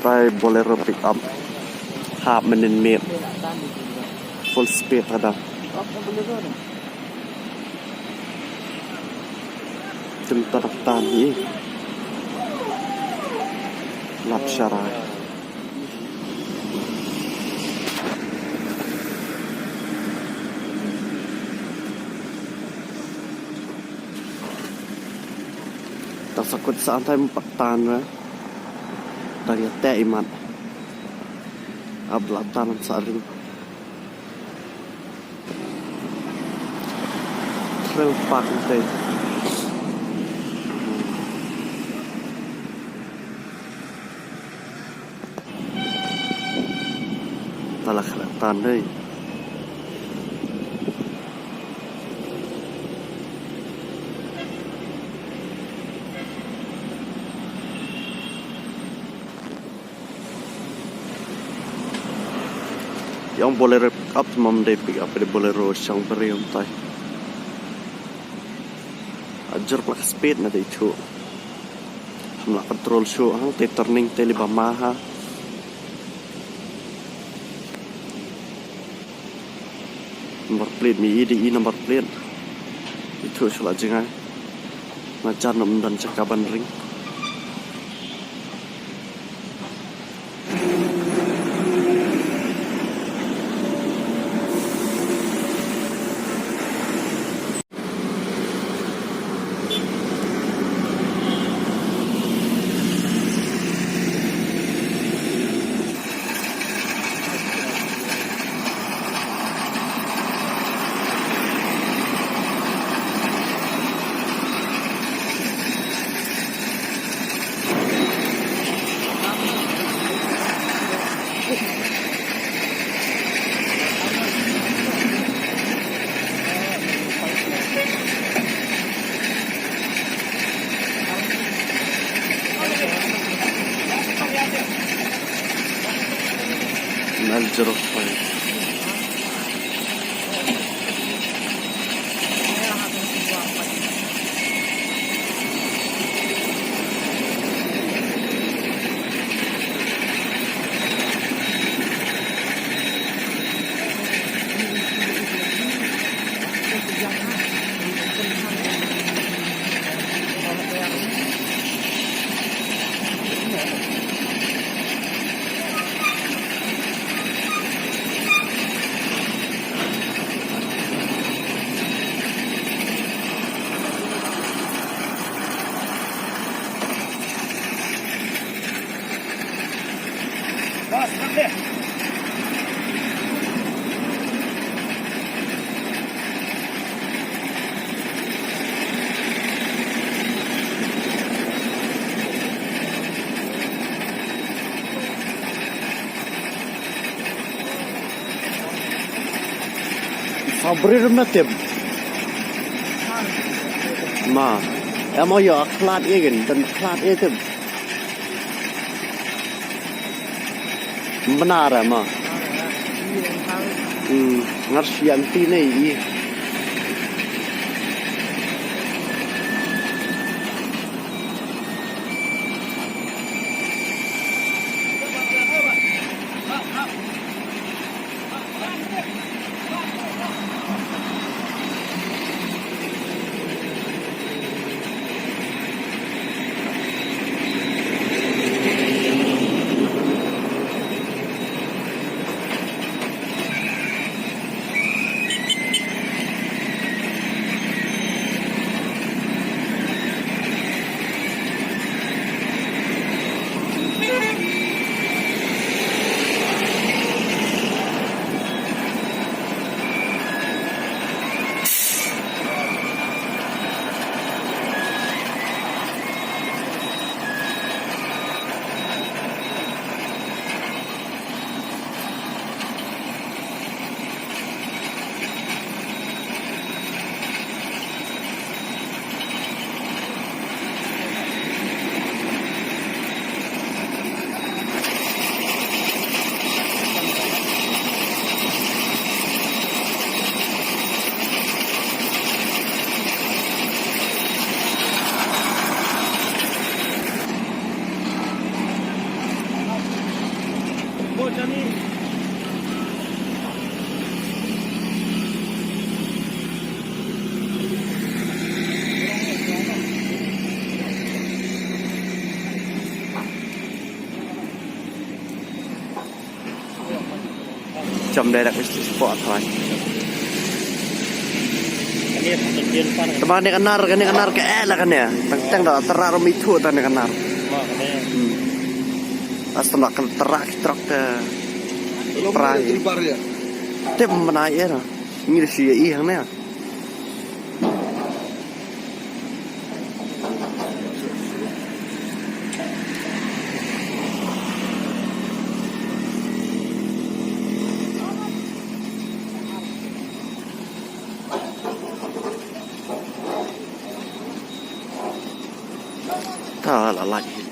try Bolero pick-up half menit full speed ada tentang tani lap syarai tak sakut santai mempaktan dari teh iman ablatan saring trail park teh talah kelihatan deh yang boleh up memang pick up di Bolero yang beri untai ajar plak speed nanti itu hamla control show hang te turning te liba maha nomor plate mi IDI nomor plate itu sudah jengai ngajar nom dan cekaban ring Jeruk point. Sabri rematim. Ma, emo yo aklat igen dan aklat itu. Benar ma. Ngarsian tine i. จำได้แล้วก็สปอร์ตไทยแต่บ้านนี้กันนาร์กันนี่กันนาร์แก่แล้วกันเนี่ยตั้งแต่ตราเรามีทั่วตอนนี้กันนาร์asal nak terak truk perai. Tapi mana ya na? Ini sih iya ni. Tak lah lagi.